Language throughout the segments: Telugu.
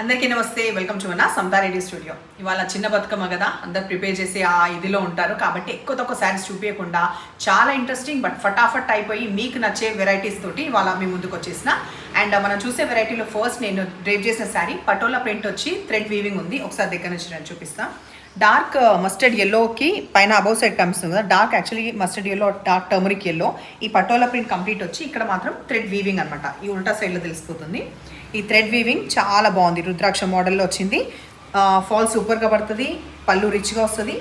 అందరికీ నమస్తే, వెల్కమ్ టు మన సమతా రెడ్డి స్టూడియో. ఇవాళ చిన్న బతుకమ్మ కదా, అందరు ప్రిపేర్ చేసి ఆ ఇదిలో ఉంటారు కాబట్టి ఎక్కువ తక్కువ శారీస్ చూపించకుండా చాలా ఇంట్రెస్టింగ్ బట్ ఫటాఫట్ అయిపోయి మీకు నచ్చే వెరైటీస్ తోటి ఇవాళ మీ ముందుకు వచ్చేసిన. అండ్ మనం చూసే వెరైటీలో ఫస్ట్ నేను డ్రైవ్ చేసిన శారీ పటోలా ప్రింట్ వచ్చి థ్రెడ్ వీవింగ్ ఉంది. ఒకసారి దగ్గర నుంచి నేను చూపిస్తాను. డార్క్ మస్టర్డ్ ఎల్లోకి పైన అబౌవ్ సైడ్ కనిపిస్తుంది కదా, dark actually mustard yellow, dark turmeric yellow. ఈ పటోలా ప్రింట్ కంప్లీట్ వచ్చి ఇక్కడ మాత్రం థ్రెడ్ వీవింగ్ అనమాట. ఈ ఉల్టా సైడ్లో తెలిసిపోతుంది. ఈ థ్రెడ్ వీవింగ్ చాలా బాగుంది, రుద్రాక్ష మోడల్లో వచ్చింది. ఫాల్ సూపర్గా పడుతుంది, పళ్ళు రిచ్గా వస్తుంది.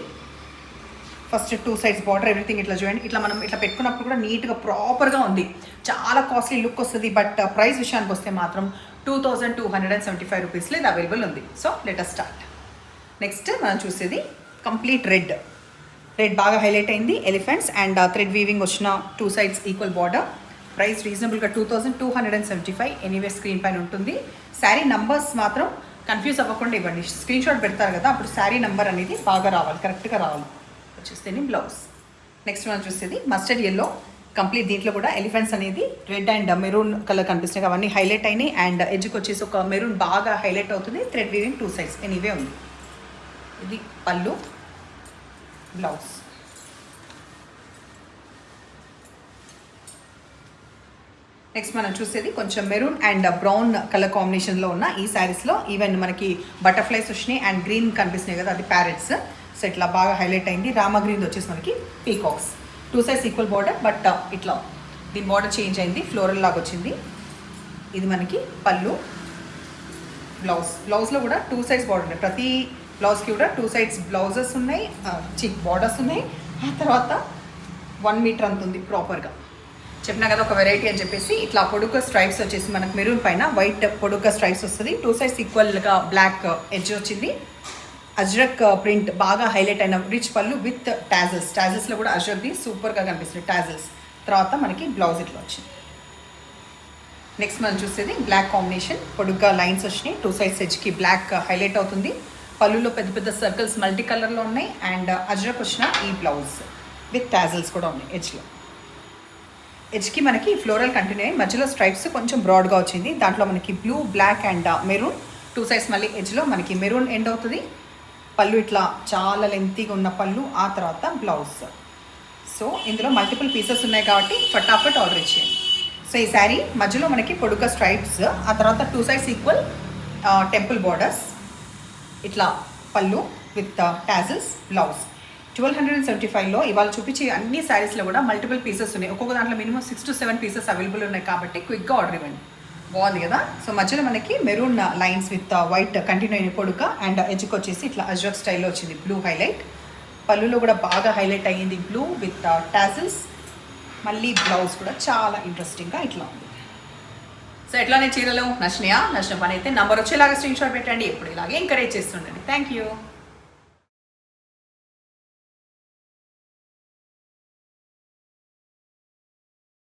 ఫస్ట్ 2 sides బార్డర్ ఎవ్రీథింగ్ ఇట్లా చూడండి. ఇట్లా మనం ఇట్లా పెట్టుకున్నప్పుడు కూడా నీట్గా ప్రాపర్గా ఉంది. చాలా కాస్ట్లీ లుక్ వస్తుంది. బట్ ప్రైస్ విషయానికి వస్తే మాత్రం 2275 రూపీస్లో ఇది అవైలబుల్ ఉంది. So let us start. Next మనం చూసేది కంప్లీట్ రెడ్ బాగా హైలైట్ అయింది. ఎలిఫెంట్స్ అండ్ థ్రెడ్ వీవింగ్ వచ్చిన 2 sides ఈక్వల్ బార్డర్. ప్రైస్ రీజనబుల్గా 2275. ఎనీవే స్క్రీన్ పైన ఉంటుంది. శారీ నంబర్స్ మాత్రం కన్ఫ్యూజ్ అవ్వకుండా ఇవ్వండి. స్క్రీన్ షాట్ పెడతారు కదా, అప్పుడు శారీ నెంబర్ అనేది బాగా రావాలి, కరెక్ట్గా రావాలి. వచ్చేస్తేనే బ్లౌజ్. నెక్స్ట్ మనం చూసేది మస్టర్డ్ ఎల్లో కంప్లీట్. దీంట్లో కూడా ఎలిఫెంట్స్ అనేది రెడ్ అండ్ మెరూన్ కలర్ కనిపిస్తున్నాయి. అవన్నీ హైలైట్ అయినాయి. అండ్ ఎడ్జ్కి వచ్చేసి ఒక మెరూన్ బాగా హైలైట్ అవుతుంది. థ్రెడ్ వీవింగ్ 2 sides ఎనీవే ఉంది. ఇది పళ్ళు, బ్లౌజ్. నెక్స్ట్ మనం చూసేది కొంచెం మెరూన్ అండ్ బ్రౌన్ కలర్ కాంబినేషన్లో ఉన్న ఈ శారీస్లో ఈవెన్ మనకి బటర్ఫ్లైస్ వచ్చినాయి అండ్ గ్రీన్ కనిపిస్తున్నాయి కదా, అది ప్యారెట్స్. సో ఇట్లా బాగా హైలైట్ అయింది. రామా గ్రీన్ వచ్చేసి మనకి peacocks. 2 sides equal border but ఇట్లా దీని బార్డర్ చేంజ్ అయింది, ఫ్లోరల్ లాగా వచ్చింది. ఇది మనకి పళ్ళు, బ్లౌజ్. బ్లౌజ్లో కూడా 2 sides బార్డర్ ఉన్నాయి. ప్రతి బ్లౌజ్కి కూడా 2 sides బ్లౌజెస్ ఉన్నాయి, బార్డర్స్ ఉన్నాయి. ఆ తర్వాత 1 మీటర్ అంత ఉంది ప్రాపర్గా. చెప్పినా కదా ఒక వెరైటీ అని చెప్పేసి. ఇట్లా పొడుగ్గా స్ట్రైప్స్ వచ్చేసి మనకు మెరూన్ పైన వైట్ పొడుగ్గా స్ట్రైప్స్ వస్తుంది. 2 sides ఈక్వల్గా బ్లాక్ ఎడ్జ్ వచ్చింది. అజ్రక్ ప్రింట్ బాగా హైలైట్ అయిన రిచ్ పళ్ళు విత్ టాజల్స్. టాజల్స్లో కూడా అజ్రక్ది సూపర్గా కనిపిస్తుంది టాజల్స్. తర్వాత మనకి బ్లౌజ్ ఇట్లా వచ్చింది. నెక్స్ట్ మనం చూసేది బ్లాక్ కాంబినేషన్. పొడుగ్గా లైన్స్ వచ్చినాయి. 2 sides ఎడ్జ్కి బ్లాక్ హైలైట్ అవుతుంది. పళ్ళులో పెద్ద పెద్ద సర్కిల్స్ మల్టీ కలర్లో ఉన్నాయి. అండ్ అజ్రక్ వచ్చిన ఈ బ్లౌజ్ విత్ టాజల్స్ కూడా ఉన్నాయి ఎడ్జ్లో. ఎడ్జ్కి మనకి ఫ్లోరల్ కంటిన్యూ అయ్యి మధ్యలో స్ట్రైప్స్ కొంచెం బ్రాడ్గా వచ్చింది. దాంట్లో మనకి blue, black and maroon 2 sides మళ్ళీ ఎడ్జ్లో మనకి మెరూన్ ఎండ్ అవుతుంది. పళ్ళు ఇట్లా చాలా లెంతీగా ఉన్న పళ్ళు. ఆ తర్వాత బ్లౌజ్. సో ఇందులో మల్టిపుల్ పీసెస్ ఉన్నాయి కాబట్టి ఫటాఫట్ ఆర్డర్ ఇచ్చేయండి. సో ఈ శారీ మధ్యలో మనకి పొడుగ్గా స్ట్రైప్స్, ఆ తర్వాత 2 sides ఈక్వల్ టెంపుల్ బార్డర్స్. ఇట్లా పళ్ళు విత్ టాజల్స్, బ్లౌజ్. 1275లో ఇవాళ చూపించే అన్ని శారీస్లో కూడా మల్టిపుల్ పీసెస్ ఉన్నాయి. ఒక్కొక్క దాంట్లో మినిమం 6 to 7 pieces అవైలబుల్ ఉన్నాయి కాబట్టి క్విక్గా ఆర్డర్ ఇవ్వండి. బాగుంది కదా. సో మధ్యలో మనకి maroon lines with white continue అయిన పొడుక అండ్ ఎడ్జ్కి వచ్చేసి ఇట్లా అజ్రక్ స్టైల్లో వచ్చింది బ్లూ హైలైట్. పళ్ళులో కూడా బాగా హైలైట్ అయ్యింది బ్లూ విత్ టాజిల్స్. మళ్ళీ బ్లౌజ్ కూడా చాలా ఇంట్రెస్టింగ్గా ఇట్లా ఉంది. సో ఎట్లానే చీరలు నచ్చిన పని అయితే నంబర్ వచ్చేలాగా స్క్రీన్ షాట్ పెట్టండి. ఎప్పుడు ఇలాగే ఎంకరేజ్ చేస్తుండండి. Thank you.